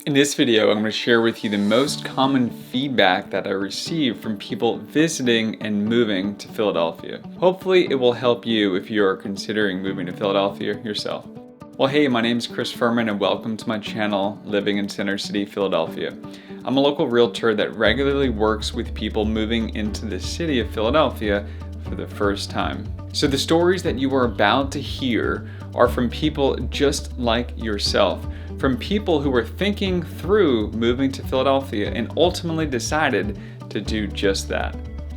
In this video, I'm going to share with you the most common feedback that I receive from people visiting and moving to Philadelphia. Hopefully, it will help you if you're considering moving to Philadelphia yourself. Well, hey, my name is Chris Fuhrman and welcome to my channel, Living in Center City Philadelphia. I'm a local realtor that regularly works with people moving into the city of Philadelphia for the first time. So the stories that you are about to hear are from people just like yourself, from people who were thinking through moving to Philadelphia and ultimately decided to do just that.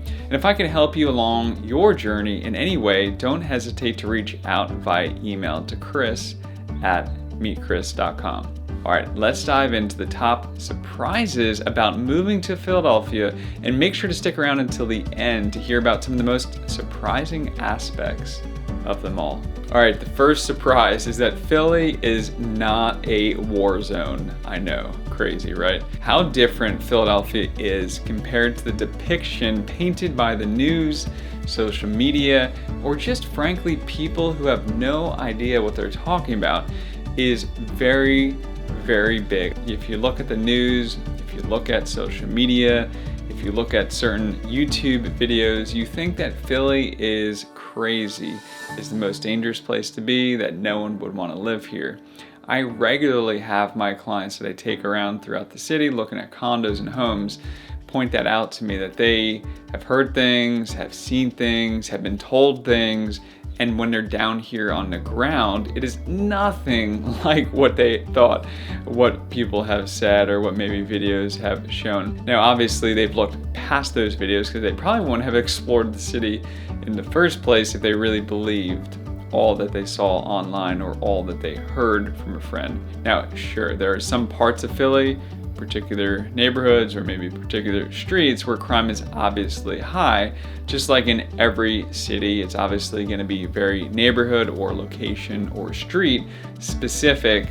And if I can help you along your journey in any way, don't hesitate to reach out via email to chris@meetchris.com. All right, let's dive into the top surprises about moving to Philadelphia, and make sure to stick around until the end to hear about some of the most surprising aspects of them all. All right, the first surprise is that Philly is not a war zone. I know, crazy, right? How different Philadelphia is compared to the depiction painted by the news, social media, or just frankly people who have no idea what they're talking about is very, very big. If you look at the news, if you look at social media, if you look at certain YouTube videos, you think that Philly is crazy, is the most dangerous place to be, that no one would want to live here. I regularly have my clients that I take around throughout the city looking at condos and homes point that out to me, that they have heard things, have seen things, have been told things, and when they're down here on the ground, it is nothing like what they thought, what people have said, or what maybe videos have shown. Now, obviously, they've looked past those videos because they probably wouldn't have explored the city in the first place if they really believed all that they saw online or all that they heard from a friend. Now, sure, there are some parts of Philly, particular neighborhoods or maybe particular streets where crime is obviously high. Just like in every city, it's obviously going to be very neighborhood or location or street specific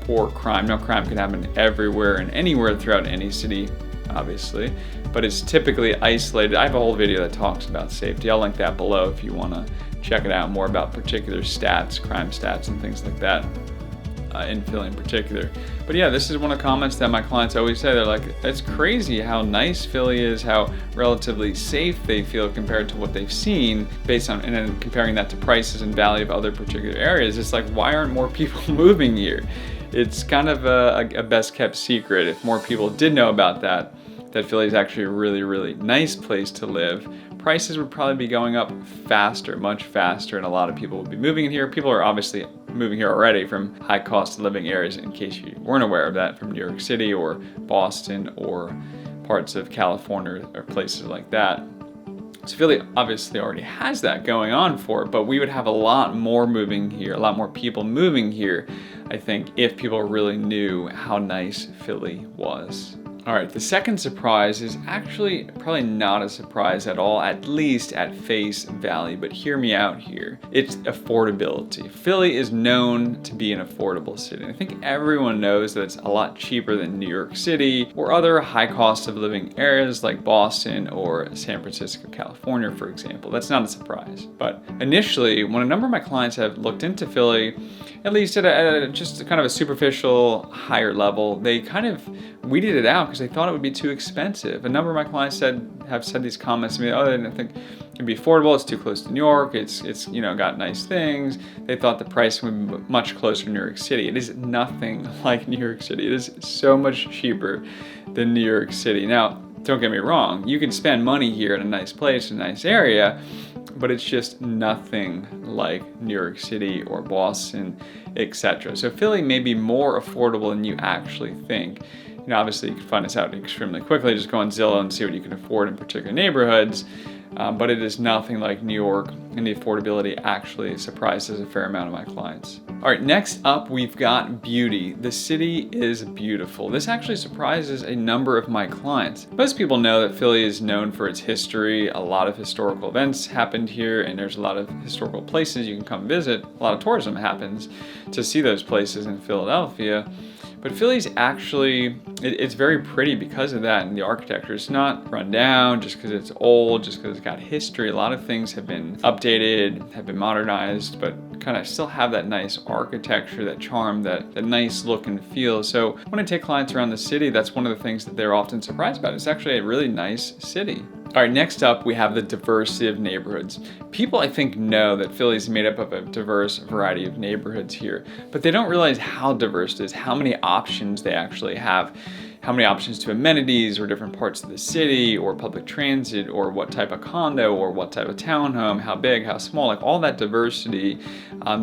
for crime. Now, crime can happen everywhere and anywhere throughout any city, obviously, but it's typically isolated. I have a whole video that talks about safety. I'll link that below if you want to check it out more about particular stats, crime stats and things like that. In Philly in particular. But yeah, this is one of the comments that my clients always say. They're like, it's crazy how nice Philly is, how relatively safe they feel compared to what they've seen based on, and then comparing that to prices and value of other particular areas. It's like, why aren't more people moving here? It's kind of a best kept secret. If more people did know about that Philly is actually a really, really nice place to live, prices would probably be going up faster, much faster, and a lot of people would be moving in here. People are obviously moving here already from high cost of living areas, in case you weren't aware of that, from New York City or Boston or parts of California or places like that. So Philly obviously already has that going on for it, but we would have a lot more moving here, a lot more people moving here, I think, if people really knew how nice Philly was. All right, the second surprise is actually probably not a surprise at all, at least at face value, but hear me out here. It's affordability. Philly is known to be an affordable city. I think everyone knows that it's a lot cheaper than New York City or other high cost of living areas like Boston or San Francisco, California, for example. That's not a surprise. But initially, when a number of my clients have looked into Philly, at least at just kind of a superficial, higher level, they kind of weeded it out because they thought it would be too expensive. A number of my clients have said these comments to me, oh, they didn't think it'd be affordable, it's too close to New York, it's got nice things. They thought the price would be much closer to New York City. It is nothing like New York City. It is so much cheaper than New York City. Now, don't get me wrong, you can spend money here in a nice place, a nice area, but it's just nothing like New York City or Boston, etc. So Philly may be more affordable than you actually think. Obviously, you can find this out extremely quickly. Just go on Zillow and see what you can afford in particular neighborhoods. But it is nothing like New York, and the affordability actually surprises a fair amount of my clients. All right, next up, we've got beauty. The city is beautiful. This actually surprises a number of my clients. Most people know that Philly is known for its history. A lot of historical events happened here, and there's a lot of historical places you can come visit. A lot of tourism happens to see those places in Philadelphia. But Philly's actually, it's very pretty because of that, and the architecture is not run down just because it's old, just because it's got history. A lot of things have been updated, have been modernized, but kind of still have that nice architecture, that charm, that nice look and feel. So when I take clients around the city, that's one of the things that they're often surprised about. It's actually a really nice city. All right, next up, we have the diversity of neighborhoods. People, I think, know that Philly is made up of a diverse variety of neighborhoods here, but they don't realize how diverse it is, how many options they actually have. How many options to amenities or different parts of the city or public transit or what type of condo or what type of townhome, how big, how small, like all that diversity,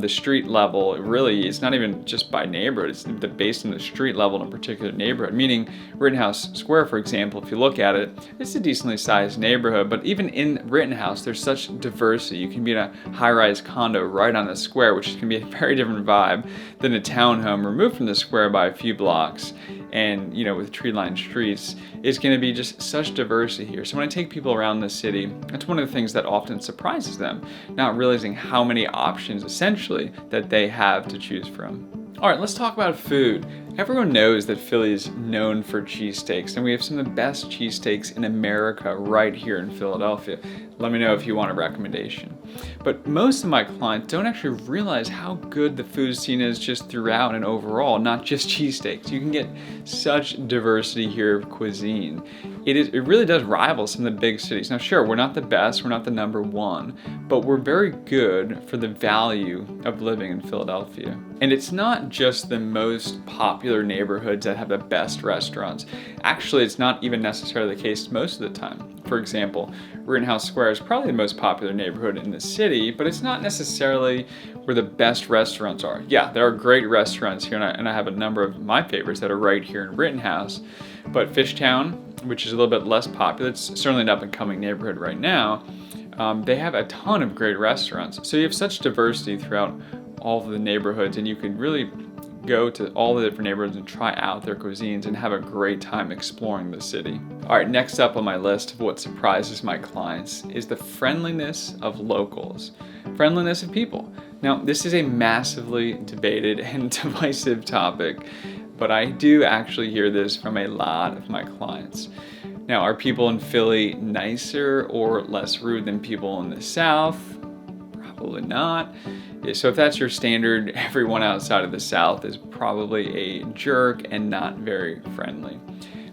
the street level, really, it's not even just by neighborhood, it's based on the street level in a particular neighborhood. Meaning Rittenhouse Square, for example, if you look at it, it's a decently sized neighborhood, but even in Rittenhouse, there's such diversity. You can be in a high-rise condo right on the square, which can be a very different vibe than a townhome removed from the square by a few blocks. And, with tree-lined streets, it's going to be just such diversity here. So when I take people around the city, that's one of the things that often surprises them, not realizing how many options, essentially, that they have to choose from. All right, let's talk about food. Everyone knows that Philly is known for cheesesteaks, and we have some of the best cheesesteaks in America right here in Philadelphia. Let me know if you want a recommendation. But most of my clients don't actually realize how good the food scene is just throughout and overall, not just cheesesteaks. You can get such diversity here of cuisine. It really does rival some of the big cities. Now, sure, we're not the best, we're not the number one, but we're very good for the value of living in Philadelphia. And it's not just the most popular neighborhoods that have the best restaurants. Actually, it's not even necessarily the case most of the time. For example, Rittenhouse Square is probably the most popular neighborhood in the city, but it's not necessarily where the best restaurants are. Yeah, there are great restaurants here, and I have a number of my favorites that are right here in Rittenhouse. But Fishtown, which is a little bit less popular, it's certainly an up-and-coming neighborhood right now, they have a ton of great restaurants. So you have such diversity throughout all of the neighborhoods, and you can really go to all the different neighborhoods and try out their cuisines and have a great time exploring the city. All right, next up on my list of what surprises my clients is the friendliness of locals, friendliness of people. Now, this is a massively debated and divisive topic, but I do actually hear this from a lot of my clients. Now, are people in Philly nicer or less rude than people in the South? Probably not. So if that's your standard, everyone outside of the South is probably a jerk and not very friendly.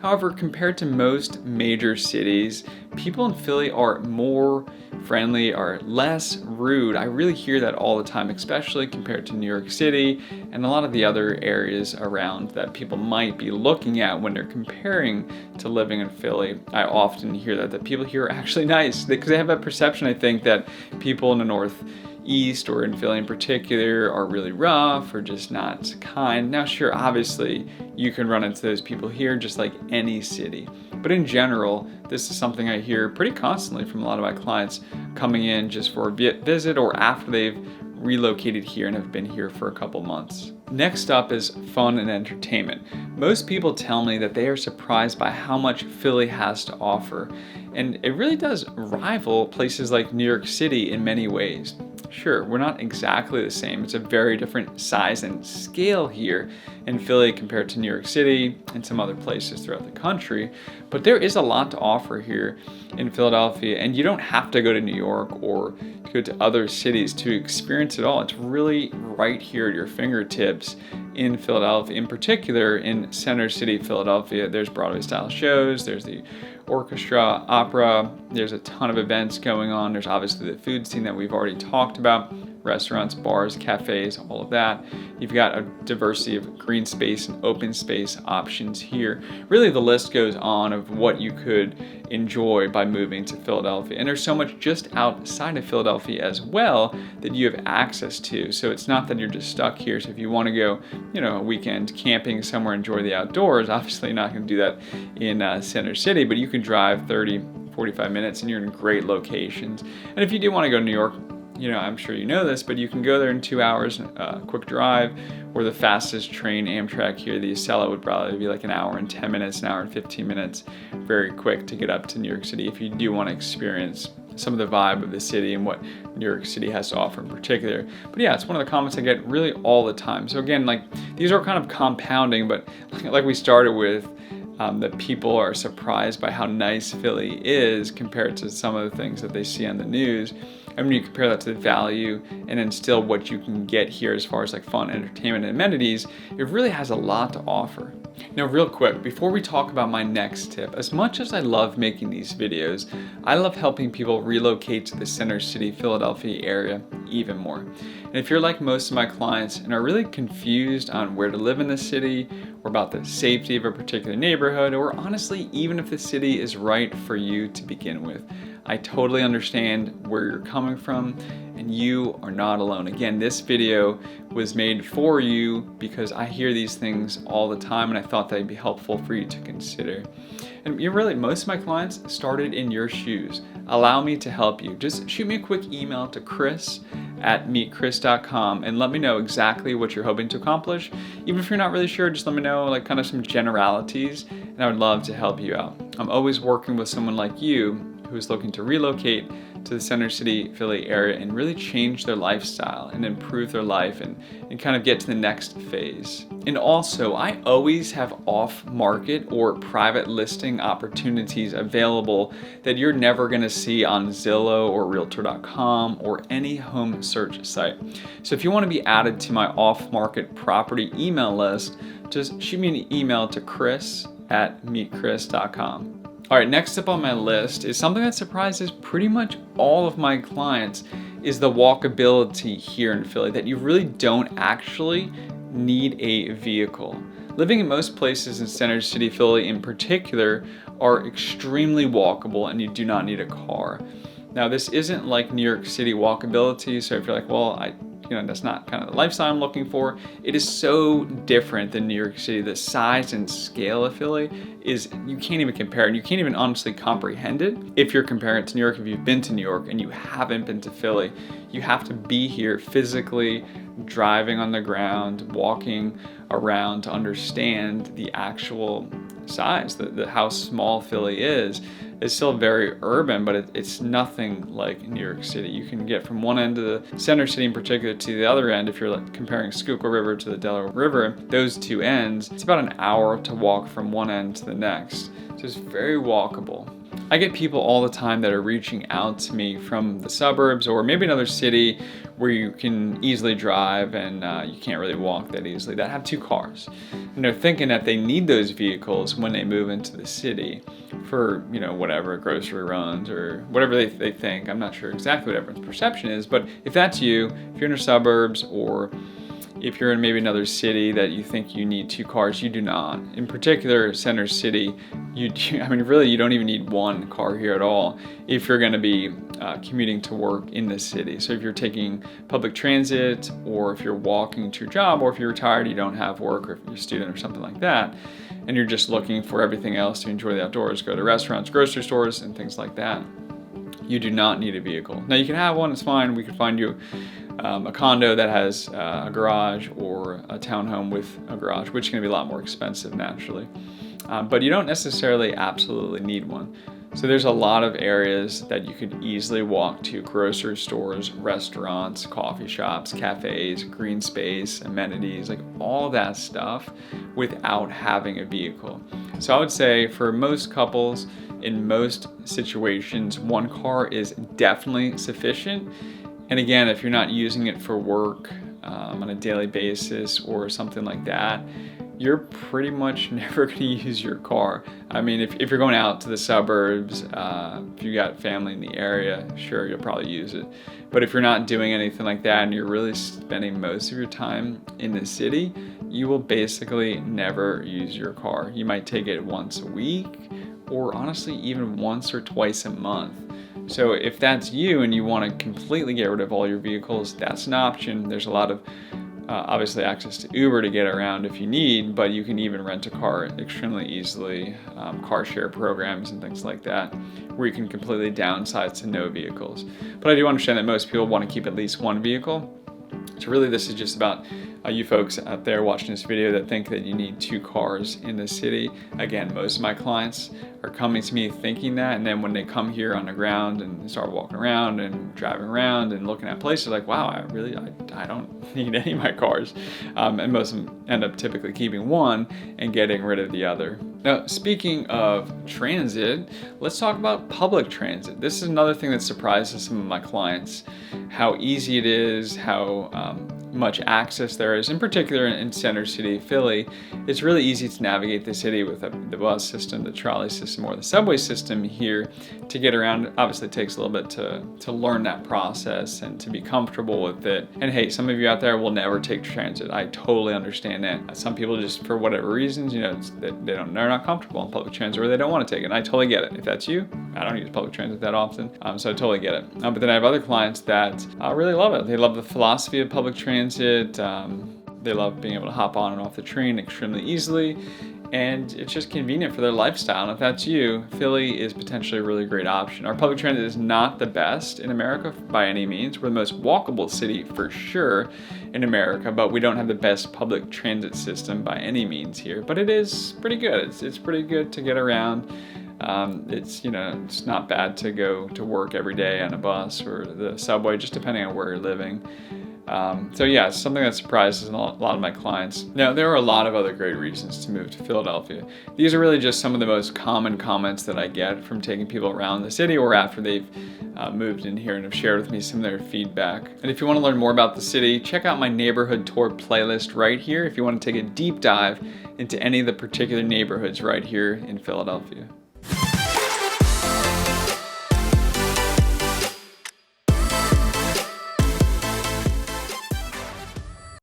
However, compared to most major cities, people in Philly are more friendly, are less rude. I really hear that all the time, especially compared to New York City and a lot of the other areas around that people might be looking at when they're comparing to living in Philly. I often hear that people here are actually nice because they have that perception, I think, that people in the Northeast or in Philly in particular are really rough or just not kind. Now, sure, obviously you can run into those people here just like any city. But in general, this is something I hear pretty constantly from a lot of my clients coming in just for a visit or after they've relocated here and have been here for a couple months. Next up is fun and entertainment. Most people tell me that they are surprised by how much Philly has to offer, and it really does rival places like New York City in many ways. Sure, we're not exactly the same. It's a very different size and scale here in Philly compared to New York City and some other places throughout the country, but there is a lot to offer here in Philadelphia, and you don't have to go to New York or go to other cities to experience it all. It's really right here at your fingertips in Philadelphia. In particular, in Center City Philadelphia, there's Broadway-style shows, there's the orchestra, opera, there's a ton of events going on. There's obviously the food scene that we've already talked about, restaurants, bars, cafes, all of that. You've got a diversity of green space and open space options here. Really, the list goes on of what you could enjoy by moving to Philadelphia. And there's so much just outside of Philadelphia as well that you have access to. So it's not that you're just stuck here. So if you want to go, a weekend camping somewhere, enjoy the outdoors, obviously you're not going to do that in Center City, but you can drive 30, 45 minutes and you're in great locations. And if you do want to go to New York, I'm sure you know this, but you can go there in 2 hours, quick drive, or the fastest train, Amtrak here, the Acela, would probably be like an hour and 10 minutes, an hour and 15 minutes, very quick to get up to New York City if you do want to experience some of the vibe of the city and what New York City has to offer in particular. But yeah, it's one of the comments I get really all the time. So again, these are kind of compounding, but like we started with, that people are surprised by how nice Philly is compared to some of the things that they see on the news. And when you compare that to the value and then still what you can get here as far as like fun, entertainment, and amenities, it really has a lot to offer. Now, real quick, before we talk about my next tip, as much as I love making these videos, I love helping people relocate to the Center City Philadelphia area even more. And if you're like most of my clients and are really confused on where to live in the city, or about the safety of a particular neighborhood, or honestly, even if the city is right for you to begin with, I totally understand where you're coming from, and you are not alone. Again, this video was made for you because I hear these things all the time, and I thought they'd be helpful for you to consider. And really, most of my clients started in your shoes. Allow me to help you. Just shoot me a quick email to chris@meetchris.com and let me know exactly what you're hoping to accomplish. Even if you're not really sure, just let me know like kind of some generalities, and I would love to help you out. I'm always working with someone like you who is looking to relocate to the Center City Philly area and really change their lifestyle and improve their life and kind of get to the next phase. And also, I always have off-market or private listing opportunities available that you're never going to see on Zillow or Realtor.com or any home search site. So if you want to be added to my off-market property email list, just shoot me an email to chris@meetchris.com. All right, next up on my list is something that surprises pretty much all of my clients, is the walkability here in Philly, that you really don't actually need a vehicle. Living in most places in Center City Philly in particular are extremely walkable, and you do not need a car. Now, this isn't like New York City walkability, so if you're like, well, that's not kind of the lifestyle I'm looking for. It is so different than New York City. The size and scale of Philly is, you can't even compare it. You can't even honestly comprehend it. If you're comparing it to New York, if you've been to New York and you haven't been to Philly, you have to be here physically, driving on the ground, walking around to understand the actual size, how small Philly is. It's still very urban, but it's nothing like New York City. You can get from one end of the Center City in particular to the other end. If you're like comparing Schuylkill River to the Delaware River, those two ends, it's about an hour to walk from one end to the next. So it's very walkable. I get people all the time that are reaching out to me from the suburbs or maybe another city where you can easily drive and you can't really walk that easily, that have two cars. And they're thinking that they need those vehicles when they move into the city for, whatever, grocery runs or whatever they think. I'm not sure exactly what everyone's perception is, but if that's you, if you're in the suburbs or if you're in maybe another city that you think you need two cars, you do not. In particular, Center City, you don't even need one car here at all if you're going to be commuting to work in the city. So if you're taking public transit, or if you're walking to your job, or if you're retired, you don't have work, or if you're a student or something like that, and you're just looking for everything else to enjoy the outdoors, go to restaurants, grocery stores, and things like that, you do not need a vehicle. Now, you can have one, it's fine. We could find you a condo that has a garage, or a townhome with a garage, which is going to be a lot more expensive naturally. But you don't necessarily absolutely need one. So there's a lot of areas that you could easily walk to: grocery stores, restaurants, coffee shops, cafes, green space, amenities, like all that stuff without having a vehicle. So I would say for most couples, in most situations, one car is definitely sufficient. And again, if you're not using it for work on a daily basis or something like that, you're pretty much never going to use your car. I mean, if you're going out to the suburbs, if you got family in the area, sure, you'll probably use it. But if you're not doing anything like that and you're really spending most of your time in the city, you will basically never use your car. You might take it once a week, or honestly, even once or twice a month. So if that's you and you want to completely get rid of all your vehicles, that's an option. There's a lot of obviously access to Uber to get around if you need, but you can even rent a car extremely easily, car share programs and things like that, where you can completely downsize to no vehicles. But I do understand that most people want to keep at least one vehicle. So really this is just about you folks out there watching this video that think that you need 2 cars in the city. Again, most of my clients are coming to me thinking that, and then when they come here on the ground and start walking around and driving around and looking at places, like, wow, I don't need any of my cars. And most of them end up typically keeping one and getting rid of the other. Now, speaking of transit, let's talk about public transit. This is another thing that surprises some of my clients, how easy it is, how much access there is. In particular in Center City, Philly, it's really easy to navigate the city with the bus system, the trolley system, or the subway system here to get around. Obviously, it takes a little bit to learn that process and to be comfortable with it. And hey, some of you out there will never take transit. I totally understand that. Some people just, for whatever reasons, they're not comfortable in public transit, or they don't want to take it. And I totally get it. If that's you, I don't use public transit that often, so I totally get it. But then I have other clients that really love it. They love the philosophy of public transit. They love being able to hop on and off the train extremely easily, and it's just convenient for their lifestyle. And if that's you, Philly is potentially a really great option. Our public transit is not the best in America by any means. We're the most walkable city for sure in America, but we don't have the best public transit system by any means here. But it is pretty good. It's pretty good to get around. It's not bad to go to work every day on a bus or the subway, just depending on where you're living. So yeah, it's something that surprises a lot of my clients. Now, there are a lot of other great reasons to move to Philadelphia. These are really just some of the most common comments that I get from taking people around the city or after they've moved in here and have shared with me some of their feedback. And if you want to learn more about the city, check out my neighborhood tour playlist right here if you want to take a deep dive into any of the particular neighborhoods right here in Philadelphia.